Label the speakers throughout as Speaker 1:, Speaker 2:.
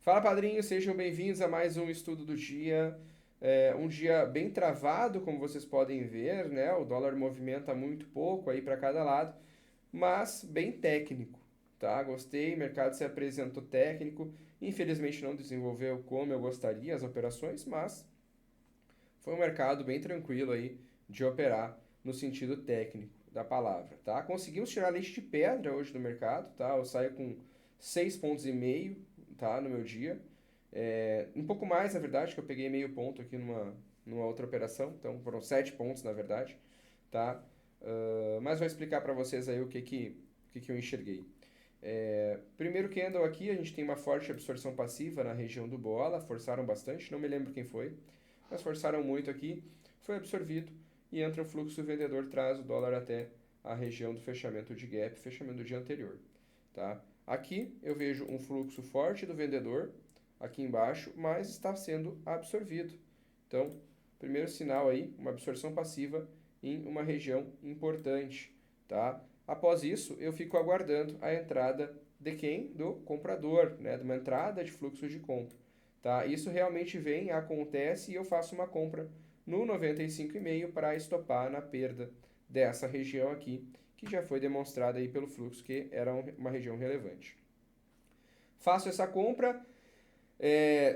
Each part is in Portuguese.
Speaker 1: Fala, padrinhos, sejam bem-vindos a mais um estudo do dia. Um dia bem travado, como vocês podem ver, né? O dólar movimenta muito pouco aí para cada lado, mas bem técnico, tá? Gostei, o mercado se apresentou técnico. Infelizmente não desenvolveu como eu gostaria as operações, mas foi um mercado bem tranquilo aí de operar no sentido técnico da palavra, tá? Conseguimos tirar leite de pedra hoje do mercado, tá? Eu saio com 6,5 pontos, tá? No meu dia. Um pouco mais, na verdade, que eu peguei meio ponto aqui numa outra operação, então foram 7 pontos, na verdade, tá? Mas vou explicar para vocês aí o que eu enxerguei. Primeiro candle aqui, a gente tem uma forte absorção passiva na região do bola, forçaram bastante, não me lembro quem foi, mas forçaram muito aqui, foi absorvido e entra o fluxo vendedor, traz o dólar até a região do fechamento de gap, fechamento do dia anterior, tá? Aqui eu vejo um fluxo forte do vendedor aqui embaixo, mas está sendo absorvido. Então, primeiro sinal aí, uma absorção passiva em uma região importante, tá? Após isso, eu fico aguardando a entrada de quem? Do comprador, né? De uma entrada de fluxo de compra, tá? Isso realmente vem, acontece e eu faço uma compra no 95,5 para estopar na perda dessa região aqui, que já foi demonstrada aí pelo fluxo que era uma região relevante. Faço essa compra,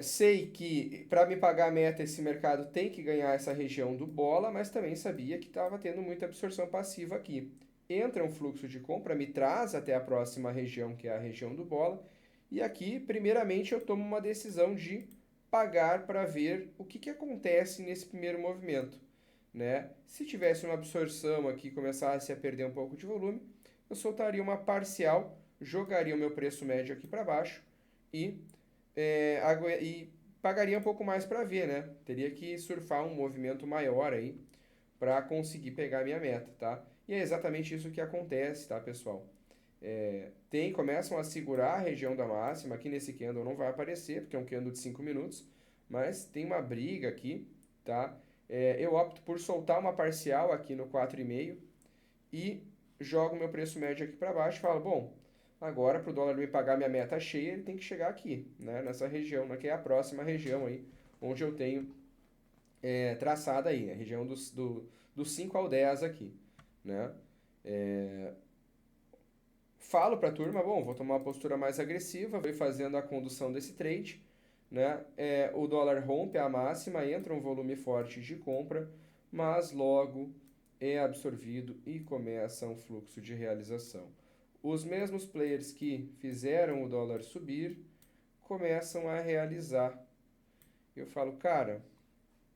Speaker 1: sei que para me pagar a meta esse mercado tem que ganhar essa região do bola, mas também sabia que estava tendo muita absorção passiva aqui. Entra um fluxo de compra, me traz até a próxima região, que é a região do bola, e aqui, primeiramente, eu tomo uma decisão de pagar para ver o que acontece nesse primeiro movimento, né? Se tivesse uma absorção aqui, começasse a perder um pouco de volume, eu soltaria uma parcial, jogaria o meu preço médio aqui para baixo e e pagaria um pouco mais para ver, né? Teria que surfar um movimento maior aí para conseguir pegar a minha meta, tá? E é exatamente isso que acontece, tá, pessoal? Começam a segurar a região da máxima, aqui nesse candle não vai aparecer, porque é um candle de 5 minutos, mas tem uma briga aqui, tá? Eu opto por soltar uma parcial aqui no 4,5 e jogo meu preço médio aqui para baixo e falo, bom, agora para o dólar me pagar minha meta cheia, ele tem que chegar aqui, né, nessa região, né, que é a próxima região aí, onde eu tenho traçada aí, a região dos 5 ao 10 aqui, né. Falo para a turma, bom, vou tomar uma postura mais agressiva, vou ir fazendo a condução desse trade, né, o dólar rompe a máxima, entra um volume forte de compra, mas logo é absorvido e começa um fluxo de realização. Os mesmos players que fizeram o dólar subir começam a realizar. Eu falo, cara,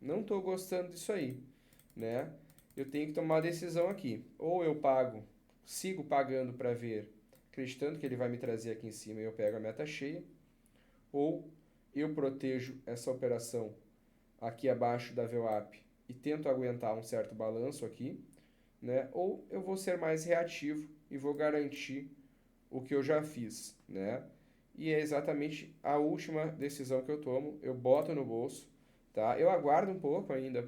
Speaker 1: não estou gostando disso aí, né? Eu tenho que tomar uma decisão aqui. Ou eu pago, sigo pagando para ver, acreditando que ele vai me trazer aqui em cima e eu pego a meta cheia, ou eu protejo essa operação aqui abaixo da VWAP e tento aguentar um certo balanço aqui, né? Ou eu vou ser mais reativo e vou garantir o que eu já fiz, né? E é exatamente a última decisão que eu tomo, eu boto no bolso, tá? Eu aguardo um pouco ainda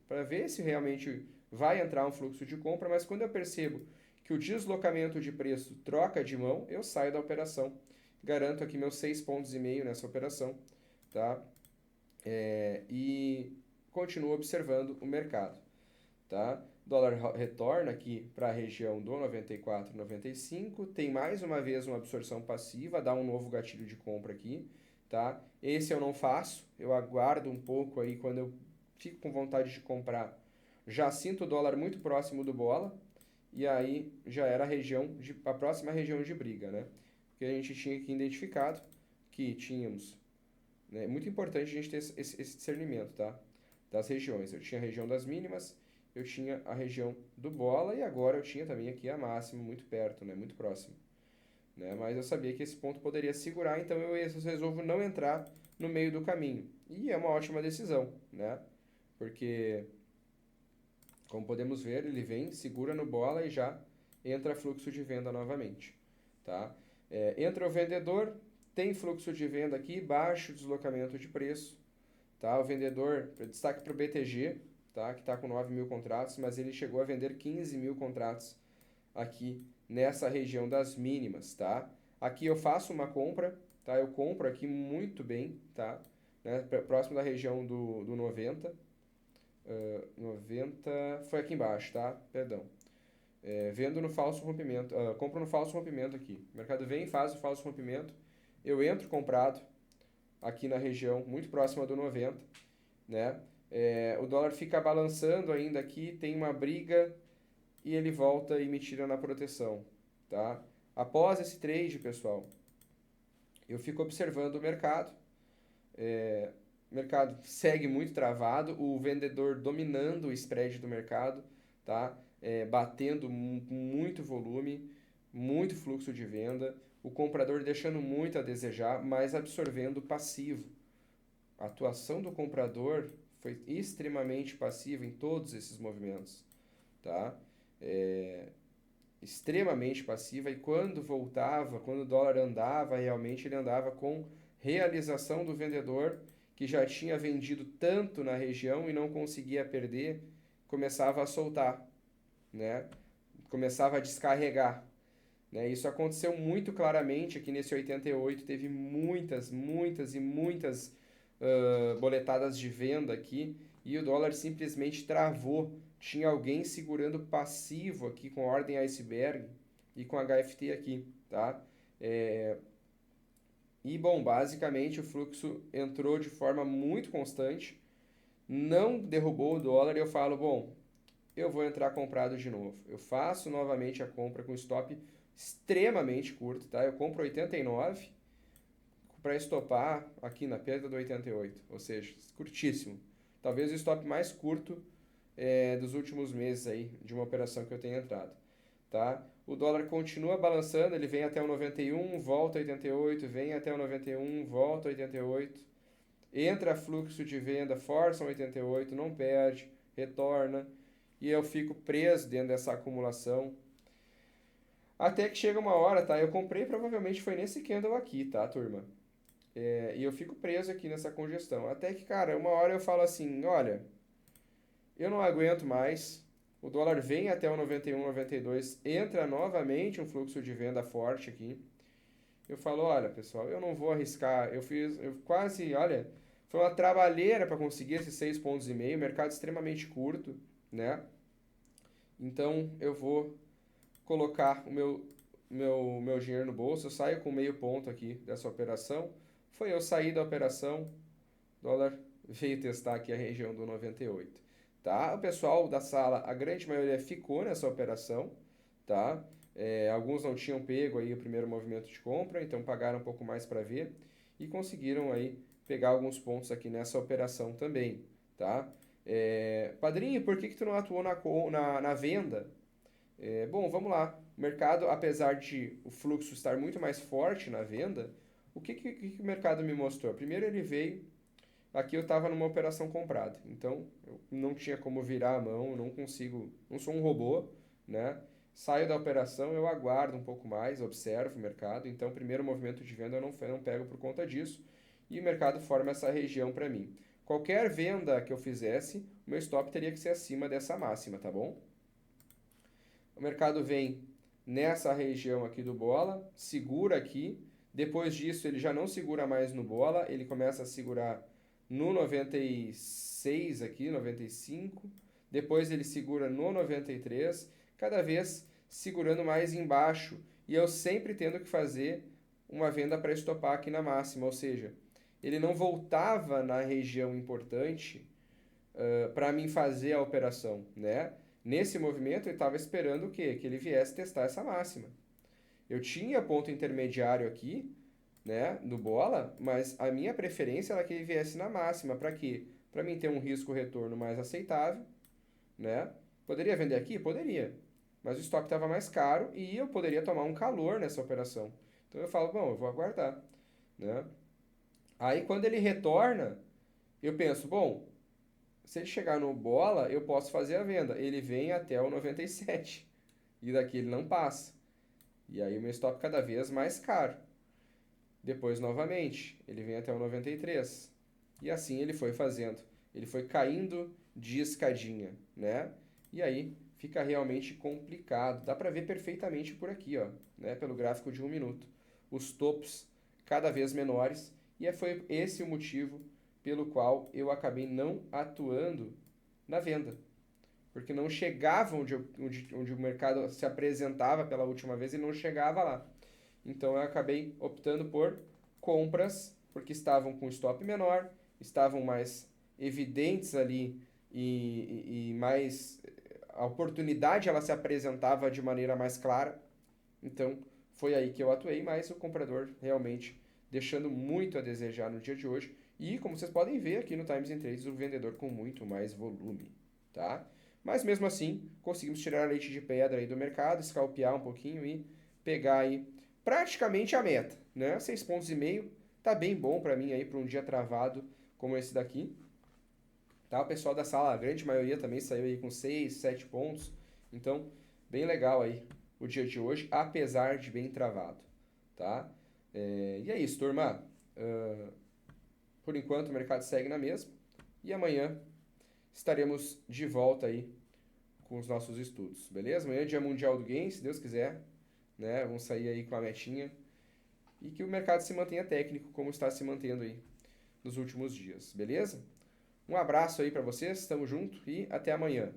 Speaker 1: para ver se realmente vai entrar um fluxo de compra, mas quando eu percebo que o deslocamento de preço troca de mão, eu saio da operação. Garanto aqui meus 6,5 pontos nessa operação, tá? E continuo observando o mercado, tá? Dólar retorna aqui para a região do 94, 95, tem mais uma vez uma absorção passiva, dá um novo gatilho de compra aqui, tá? Esse eu não faço, eu aguardo um pouco aí quando eu fico com vontade de comprar, já sinto o dólar muito próximo do bola e aí já era a próxima região de briga, né? Porque a gente tinha aqui identificado que tínhamos, né? É muito importante a gente ter esse discernimento, tá? Das regiões. Eu tinha a região das mínimas, eu tinha a região do bola e agora eu tinha também aqui a máxima, muito perto, né? Muito próximo, né? Mas eu sabia que esse ponto poderia segurar, então eu resolvo não entrar no meio do caminho. E é uma ótima decisão, né? Porque, como podemos ver, ele vem, segura no bola e já entra fluxo de venda novamente, tá? Entra o vendedor, tem fluxo de venda aqui, baixo deslocamento de preço, tá? O vendedor, destaque para o BTG, tá? Que está com 9 mil contratos, mas ele chegou a vender 15 mil contratos aqui nessa região das mínimas, tá? Aqui eu faço uma compra, tá? Eu compro aqui muito bem, tá? Né? Próximo da região do 90. 90 foi aqui embaixo, tá? Perdão. Vendo no falso rompimento, compro no falso rompimento aqui. O mercado vem e faz o falso rompimento. Eu entro comprado aqui na região muito próxima do 90, né? O dólar fica balançando ainda aqui, tem uma briga e ele volta e me tira na proteção, tá? Após esse trade, pessoal, eu fico observando o mercado. O mercado segue muito travado, o vendedor dominando o spread do mercado, tá? Batendo com muito volume, muito fluxo de venda, o comprador deixando muito a desejar, mas absorvendo passivo. A atuação do comprador foi extremamente passiva em todos esses movimentos, tá? Extremamente passiva, e quando voltava, quando o dólar andava, realmente ele andava com realização do vendedor que já tinha vendido tanto na região e não conseguia perder, começava a soltar, né? Começava a descarregar, né? Isso aconteceu muito claramente aqui nesse 88, teve muitas, muitas e muitas boletadas de venda aqui e o dólar simplesmente travou. Tinha alguém segurando passivo aqui com ordem iceberg e com HFT aqui, tá? E, bom, basicamente o fluxo entrou de forma muito constante, não derrubou o dólar e eu falo, bom, eu vou entrar comprado de novo. Eu faço novamente a compra com stop extremamente curto, tá? Eu compro 89 para estopar aqui na perda do 88, ou seja, curtíssimo. Talvez o stop mais curto dos últimos meses aí, de uma operação que eu tenho entrado, tá? O dólar continua balançando, ele vem até o 91, volta a 88, vem até o 91, volta a 88, entra fluxo de venda, força 88, não perde, retorna, e eu fico preso dentro dessa acumulação. Até que chega uma hora, tá? Eu comprei, provavelmente foi nesse candle aqui, tá, turma? E eu fico preso aqui nessa congestão. Até que, cara, uma hora eu falo assim, olha, eu não aguento mais. O dólar vem até o 91, 92, entra novamente um fluxo de venda forte aqui. Eu falo, olha, pessoal, eu não vou arriscar. Eu quase, olha, foi uma trabalheira para conseguir esses 6,5 pontos, mercado extremamente curto, né? Então eu vou colocar o meu dinheiro no bolso. Eu saio com meio ponto aqui dessa operação. Foi eu sair da operação, o dólar veio testar aqui a região do 98, tá? O pessoal da sala, a grande maioria ficou nessa operação, tá? Alguns não tinham pego aí o primeiro movimento de compra, então pagaram um pouco mais para ver e conseguiram aí pegar alguns pontos aqui nessa operação também, tá? Padrinho, por que tu não atuou na venda? Bom, vamos lá. O mercado, apesar de o fluxo estar muito mais forte na venda, o que o mercado me mostrou? Primeiro ele veio, aqui eu estava numa operação comprada, então eu não tinha como virar a mão, não consigo, não sou um robô, né? Saio da operação, eu aguardo um pouco mais, observo o mercado, então o primeiro movimento de venda eu não pego por conta disso, e o mercado forma essa região para mim. Qualquer venda que eu fizesse, o meu stop teria que ser acima dessa máxima, tá bom? O mercado vem nessa região aqui do bola, segura aqui, depois disso ele já não segura mais no bola, ele começa a segurar no 96 aqui, 95, depois ele segura no 93, cada vez segurando mais embaixo, e eu sempre tendo que fazer uma venda para estopar aqui na máxima, ou seja, ele não voltava na região importante para mim fazer a operação, né? Nesse movimento eu estava esperando o quê? Que ele viesse testar essa máxima. Eu tinha ponto intermediário aqui, né, no bola, mas a minha preferência era que ele viesse na máxima. Para quê? Para mim ter um risco-retorno mais aceitável, né? Poderia vender aqui? Poderia. Mas o estoque estava mais caro e eu poderia tomar um calor nessa operação. Então eu falo, bom, eu vou aguardar, né? Aí quando ele retorna, eu penso, bom, se ele chegar no bola, eu posso fazer a venda. Ele vem até o 97 e daqui ele não passa. E aí o meu stop cada vez mais caro. Depois, novamente, ele vem até o 93. E assim ele foi fazendo. Ele foi caindo de escadinha, né? E aí fica realmente complicado. Dá para ver perfeitamente por aqui, ó, né? Pelo gráfico de 1 minuto. Os topos cada vez menores, e foi esse o motivo pelo qual eu acabei não atuando na venda, porque não chegava onde o mercado se apresentava pela última vez e não chegava lá. Então eu acabei optando por compras, porque estavam com stop menor, estavam mais evidentes ali e mais a oportunidade ela se apresentava de maneira mais clara. Então foi aí que eu atuei, mas o comprador realmente deixando muito a desejar no dia de hoje. E como vocês podem ver aqui no Times and Trades, o vendedor com muito mais volume, tá? Mas mesmo assim, conseguimos tirar a leite de pedra aí do mercado, escalpear um pouquinho e pegar aí praticamente a meta, né? 6,5 pontos, tá bem bom para mim aí para um dia travado como esse daqui. Tá? O pessoal da sala, a grande maioria também saiu aí com 6, 7 pontos. Então, bem legal aí o dia de hoje, apesar de bem travado, tá? E é isso, turma. Por enquanto o mercado segue na mesma e amanhã estaremos de volta aí com os nossos estudos, beleza? Amanhã é dia mundial do game, se Deus quiser, né? Vamos sair aí com a metinha e que o mercado se mantenha técnico como está se mantendo aí nos últimos dias, beleza? Um abraço aí para vocês, tamo junto e até amanhã.